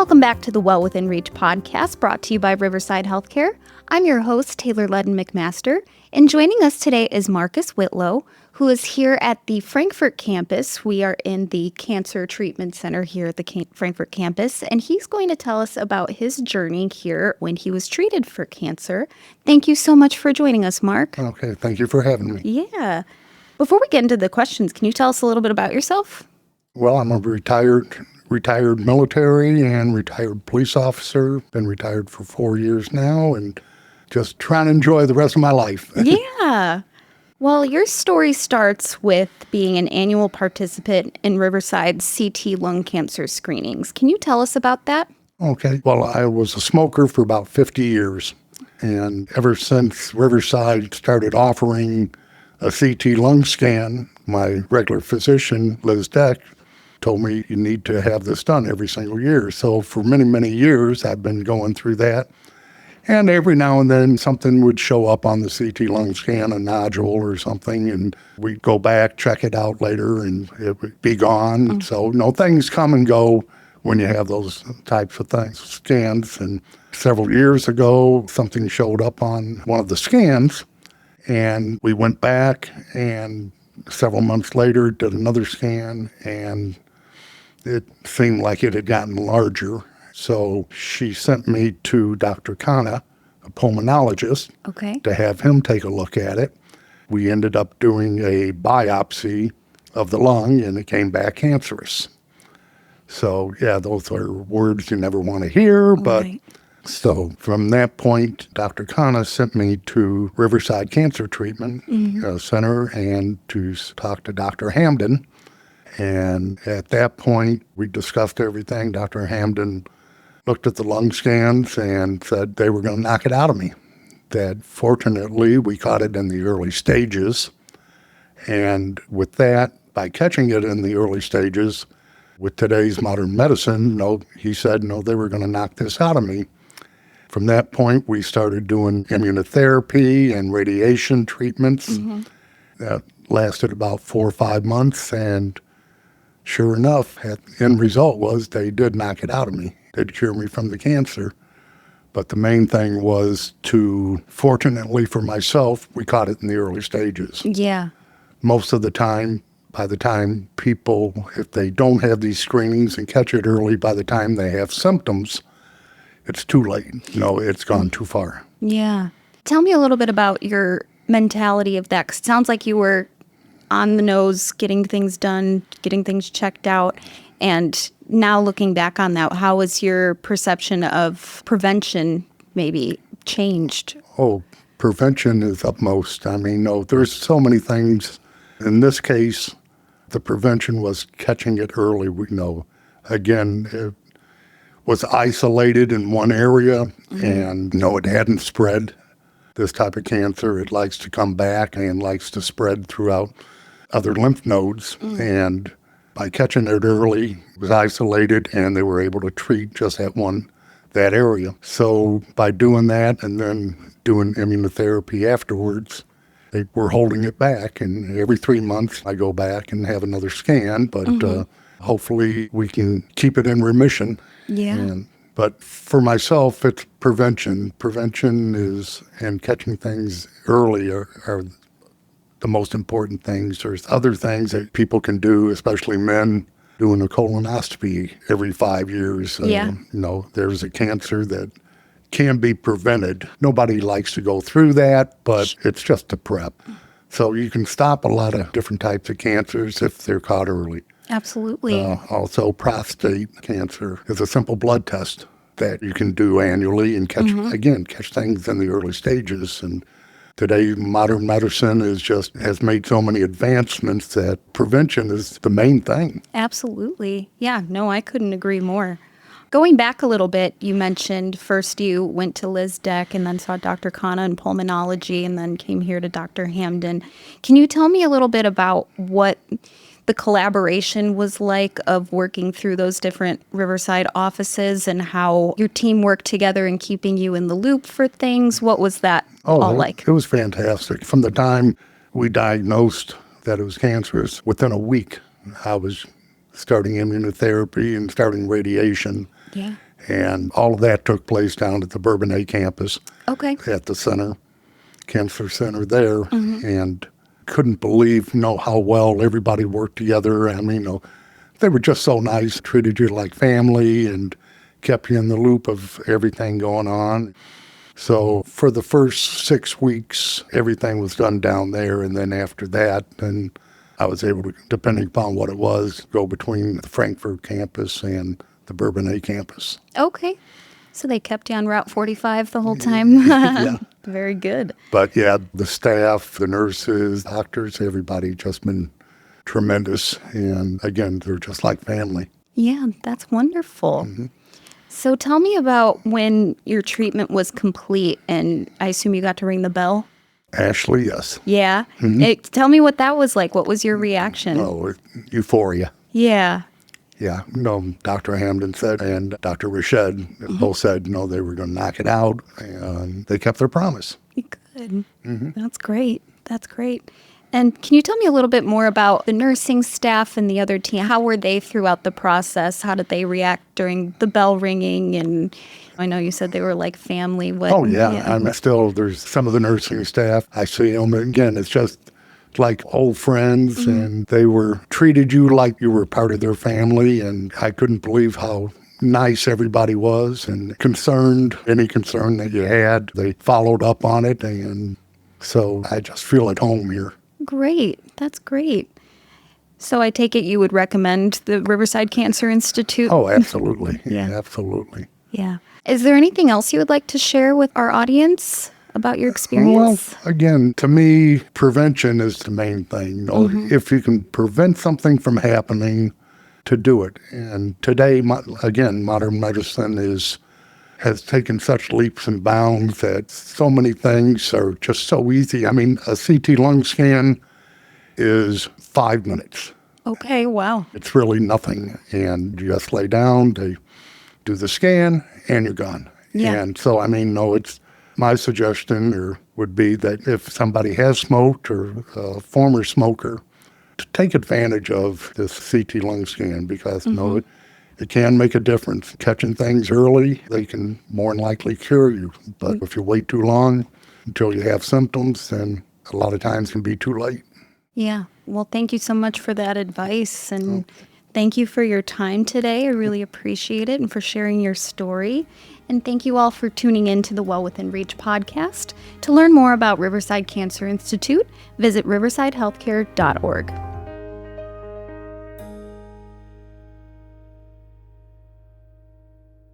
Welcome back to the Well Within Reach podcast, brought to you by Riverside Healthcare. I'm your host, Taylor Ledden McMaster, and joining us today is Marcus Whitlow, who is here at the Frankfort campus. We are in the Cancer Treatment Center here at the Frankfort campus, and he's going to tell us about his journey here when he was treated for cancer. Thank you so much for joining us, Mark. Okay, thank you for having me. Yeah. Before we get into the questions, can you tell us a little bit about yourself? Well, I'm a retired military and retired police officer. Been retired for 4 years now and just trying to enjoy the rest of my life. Yeah. Well, your story starts with being an annual participant in Riverside's CT lung cancer screenings. Can you tell us about that? Okay. Well, I was a smoker for about 50 years. And ever since Riverside started offering a CT lung scan, my regular physician, Liz Deck, told me you need to have this done every single year. So for many, many years, I've been going through that. And every now and then something would show up on the CT lung scan, a nodule or something, and we'd go back, check it out later, and it would be gone. Mm-hmm. So, things come and go when you have those types of things, scans. And several years ago, something showed up on one of the scans, and we went back, and several months later did another scan, and it seemed like it had gotten larger. So she sent me to Dr. Khanna, a pulmonologist, to have him take a look at it. We ended up doing a biopsy of the lung, and it came back cancerous. So, yeah, those are words you never want to hear, but right. So from that point, Dr. Khanna sent me to Riverside Cancer Treatment Center and to talk to Dr. Hamden. And at that point, we discussed everything. Dr. Hamden looked at the lung scans and said they were going to knock it out of me. That fortunately, we caught it in the early stages. And with that, by catching it in the early stages, with today's modern medicine, he said, they were going to knock this out of me. From that point, we started doing immunotherapy and radiation treatments. Mm-hmm. That lasted about 4 or 5 months, and sure enough, the end result was they did knock it out of me. They did cure me from the cancer. But the main thing was fortunately for myself, we caught it in the early stages. Yeah. Most of the time, by the time people, if they don't have these screenings and catch it early, by the time they have symptoms, it's too late. It's gone too far. Yeah. Tell me a little bit about your mentality of that, because it sounds like you were on the nose, getting things done, getting things checked out. And now looking back on that, how has your perception of prevention maybe changed? Oh, prevention is upmost. There's so many things. In this case, the prevention was catching it early. Again, it was isolated in one area, and it hadn't spread. This type of cancer, it likes to come back and likes to spread throughout other lymph nodes. And by catching it early, it was isolated, and they were able to treat just that area. So by doing that and then doing immunotherapy afterwards, they were holding it back. And every 3 months, I go back and have another scan, but hopefully we can keep it in remission. Yeah. But for myself, it's prevention. Prevention and catching things early are the most important things. There's other things that people can do, especially men, doing a colonoscopy every 5 years. There's a cancer that can be prevented. Nobody likes to go through that, but it's just a prep. So you can stop a lot of different types of cancers if they're caught early. Absolutely. Also, prostate cancer is a simple blood test that you can do annually and catch things in the early stages. And today, modern medicine has made so many advancements that prevention is the main thing. Absolutely. Yeah, no, I couldn't agree more. Going back a little bit, you mentioned first you went to Liz Deck and then saw Dr. Khanna in pulmonology and then came here to Dr. Hamden. Can you tell me a little bit about what the collaboration was like of working through those different Riverside offices and how your team worked together in keeping you in the loop for things? What was that all like? It was fantastic. From the time we diagnosed that it was cancerous, within a week, I was starting immunotherapy and starting radiation. Yeah. And all of that took place down at the Bourbonnais campus Okay. at the center, cancer center there. And couldn't believe, how well everybody worked together. I mean, they were just so nice, treated you like family and kept you in the loop of everything going on. So for the first 6 weeks, everything was done down there. And then after that, then I was able to, depending upon what it was, go between the Frankfurt campus and the Bourbonnais campus. Okay. So they kept you on Route 45 the whole time? Yeah. Very good. But yeah, the staff, the nurses, doctors, everybody just been tremendous. And again, they're just like family. Yeah, that's wonderful. So tell me about when your treatment was complete, and I assume you got to ring the bell? Ashley, yes. Yeah. Tell me what that was like. What was your reaction? Oh, euphoria. Yeah. Yeah. Dr. Hamden said and Dr. Rashid both said, they were going to knock it out, and they kept their promise. Good. That's great. That's great. And can you tell me a little bit more about the nursing staff and the other team? How were they throughout the process? How did they react during the bell ringing? And I know you said they were like family. Oh, yeah. I'm still, there's some of the nursing staff. I see them. Again, it's just like old friends, and they treated you like you were part of their family. And I couldn't believe how nice everybody was and any concern that you had, they followed up on it. And so I just feel at home here. Great. That's great. So I take it you would recommend the Riverside Cancer Institute? Oh, absolutely. Yeah. Absolutely. Yeah. Is there anything else you would like to share with our audience about your experience? Well, again, to me, prevention is the main thing. If you can prevent something from happening, to do it. And today, again, modern medicine has taken such leaps and bounds that so many things are just so easy. I mean, a CT lung scan is 5 minutes. Okay, wow. It's really nothing. And you just lay down, they do the scan, and you're gone. Yeah. And so, it's my suggestion would be that if somebody has smoked or a former smoker, to take advantage of this CT lung scan because, it can make a difference. Catching things early, they can more than likely cure you. But if you wait too long until you have symptoms, then a lot of times it can be too late. Yeah. Well, thank you so much for that advice. And thank you for your time today. I really appreciate it and for sharing your story. And thank you all for tuning in to the Well Within Reach podcast. To learn more about Riverside Cancer Institute, visit riversidehealthcare.org.